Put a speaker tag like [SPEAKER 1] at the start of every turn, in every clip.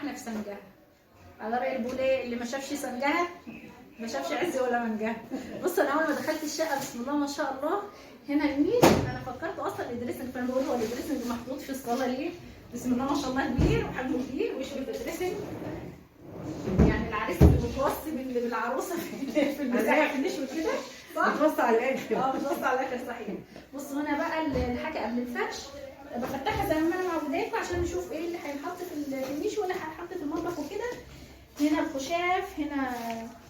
[SPEAKER 1] احنا في سنجها، على رأي البوليه اللي ما شافش سنجها ما شافش عز ولا منجها. بص انا اول ما دخلت الشقه بسم الله ما شاء الله، هنا النيش انا فكرت اصلا الدريسنج، فانا بقول هو الدريسنج محطوط في الصاله ليه؟ بسم الله ما شاء الله كبير وحجمه كبير ويشرب الدريسنج. يعني العريس متوصي بالعروسه في المساحه في النيش وكده، صح؟
[SPEAKER 2] بتبص على الاخر.
[SPEAKER 1] بتبص على الاخر صحيح. بصوا هنا بقى الحاجه قبل الفرش بفتحها زي ما انا معوداكم عشان نشوف ايه اللي هيتحط في النيش ولا هيتحط في المطبخ وكده. هنا الخشاف، هنا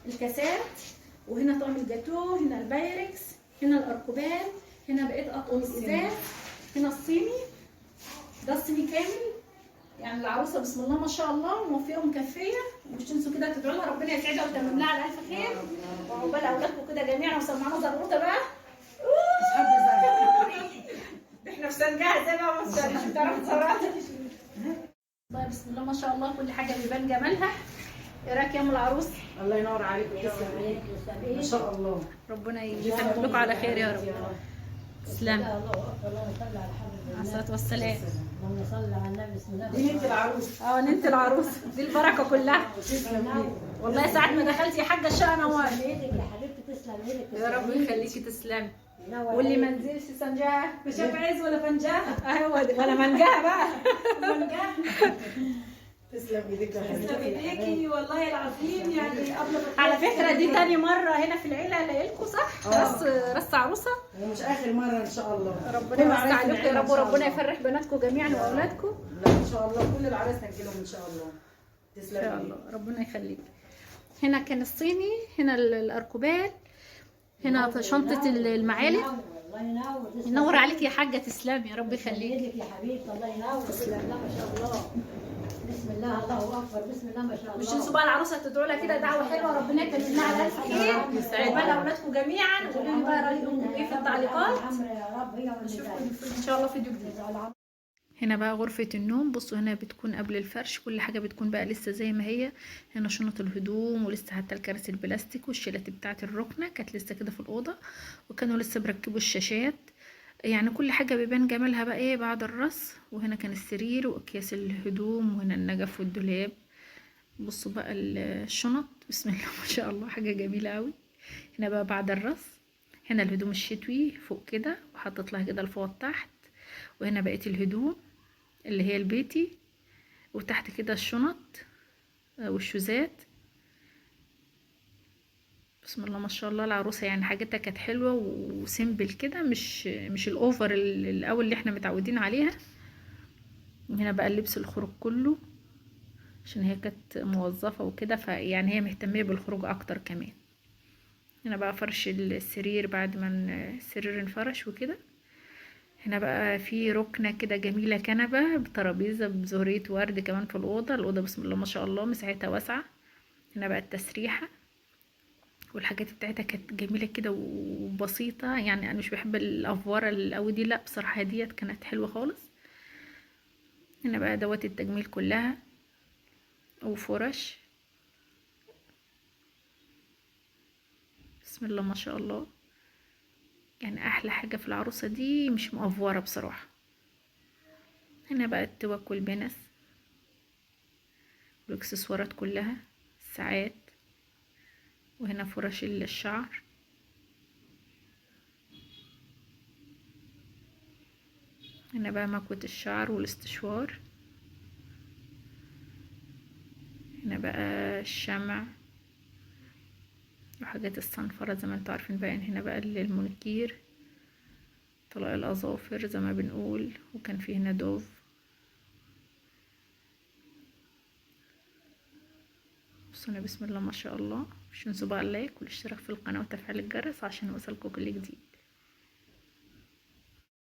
[SPEAKER 1] الكاسات، وهنا طعم الجاتوه، هنا البايركس، هنا الاركوبان، هنا بقيه اطقم الازاز، هنا الصيني، ده الصيني كامل. يعني العروسه بسم الله ما شاء الله موفيه ومكفيه، ومش تنسوا كده تدعوا لها ربنا يسعدها ويتمم لها على الف خير، وعقبال اولادكم كده جميعا وسمعونا زغروطه بقى. احنا في سنجها زي ما مش بتعرفوا تصرفوا. والله بسم الله ما شاء الله كل حاجه بيبان جمالها. ايه رايك يا ام العروس؟
[SPEAKER 2] الله ينور عليك وتسلم ما شاء الله.
[SPEAKER 1] ربنا يتمم لكم على خير يا رب. تسلم.
[SPEAKER 3] الله اكبر، اللهم صل على حضرتك
[SPEAKER 1] عليه الصلاه والسلام.
[SPEAKER 3] اللهم صل على النبي. بسم الله.
[SPEAKER 2] دي انت العروس.
[SPEAKER 1] انت العروس، دي البركه كلها. والله ساعه ما دخلتي يا حاجه الشقه نورت.
[SPEAKER 3] ايدك يا حبيبتي، تسلم ايدك.
[SPEAKER 1] يا رب يخليكي تسلمي. واللي ما نزلش سنجاه مش شاف عز ولا فنجاه. ايوه ولا منجاه بقى. منجاه.
[SPEAKER 2] تسلم ايدك يا
[SPEAKER 1] تسلم
[SPEAKER 2] حبيبتي.
[SPEAKER 1] ايديكي والله العظيم. يعني قبل على فكره دي تاني مره هنا في العيله الاقيلكوا، صح؟ رص عروسه.
[SPEAKER 2] ومش اخر مره ان شاء الله.
[SPEAKER 1] ربنا يوسع عليكم يا رب، وربنا يفرح بناتكم جميعا واولادكم.
[SPEAKER 2] لا ان شاء الله كل العرايس نجيلهم ان شاء الله. تسلم
[SPEAKER 1] ان شاء الله ربنا يخليك. هنا كان الصيني، هنا الاركوبان، هنا شنطه المعالق.
[SPEAKER 3] الله ينور.
[SPEAKER 1] ينور عليك يا حاجه، تسلمي يا رب يخليك.
[SPEAKER 3] ايدك يا حبيبتي، الله ينور. بسم الله ما شاء الله. بسم الله، الله اكبر، بسم الله ما شاء الله.
[SPEAKER 1] مش تنسوا بقى العروسه تدعوا لها كده دعوه حلوه، ربنا يكمل لها على الف خير ويسعدها بقى اولادكم جميعا. وقولوا لي بقى رايكم ايه في التعليقات.
[SPEAKER 3] يا رب هي
[SPEAKER 1] نشوفكم ان شاء الله في فيديو جديد. هنا بقى غرفة النوم. بصوا هنا بتكون قبل الفرش كل حاجة بتكون بقى لسه زي ما هي. هنا شنط الهدوم، ولسه حتى الكراسي البلاستيك والشيلات بتاعة الركنة كانت لسه كده في الأوضة، وكانوا لسه بركبوا الشاشات. يعني كل حاجة بيبان جمالها بقى ايه بعد الرص. وهنا كان السرير واكياس الهدوم، وهنا النجف والدولاب. بصوا بقى الشنط بسم الله ما شاء الله حاجة جميلة قوي. هنا بقى بعد الرص، هنا الهدوم الشتوي فوق كده وحطت لها كده الفوط تحت، وهنا بقية الهدوم اللي هي البيتي، وتحت كده الشنط والشوزات. بسم الله ما شاء الله العروسه يعني حاجتها كانت حلوه وسيمبل كده، مش الاوفر الاول اللي احنا متعودين عليها. هنا بقى اللبس الخروج كله عشان هي كانت موظفه وكده، فيعني هي مهتميه بالخروج اكتر كمان. هنا بقى فرش السرير بعد ما السرير انفرش وكده. هنا بقى في ركنه كده جميله، كنبه بترابيزه بزهريه ورد كمان في الاوضه بسم الله ما شاء الله مساحتها واسعه. هنا بقى التسريحه والحاجات بتاعتها كانت جميله كده وبسيطه. يعني انا مش بحب الافواره القوي دي، لا بصراحه ديت كانت حلوه خالص. هنا بقى دوات التجميل كلها وفرش بسم الله ما شاء الله. يعني احلى حاجه في العروسه دي مش مقفوره بصراحه. هنا بقى التوك والبنس والاكسسوارات كلها، الساعات، وهنا فرش الشعر. هنا بقى مكوة الشعر والاستشوار. هنا بقى الشمع وحاجات الصنفرة زي ما انتوا عارفين بقى. هنا بقى المونيكير، طلاق الأظافر زي ما بنقول، وكان في هنا دوف. بصوا بسم الله ما شاء الله. مش تنسوا بقى اللايك والاشتراك في القناة وتفعيل الجرس عشان يوصلكوا كل جديد.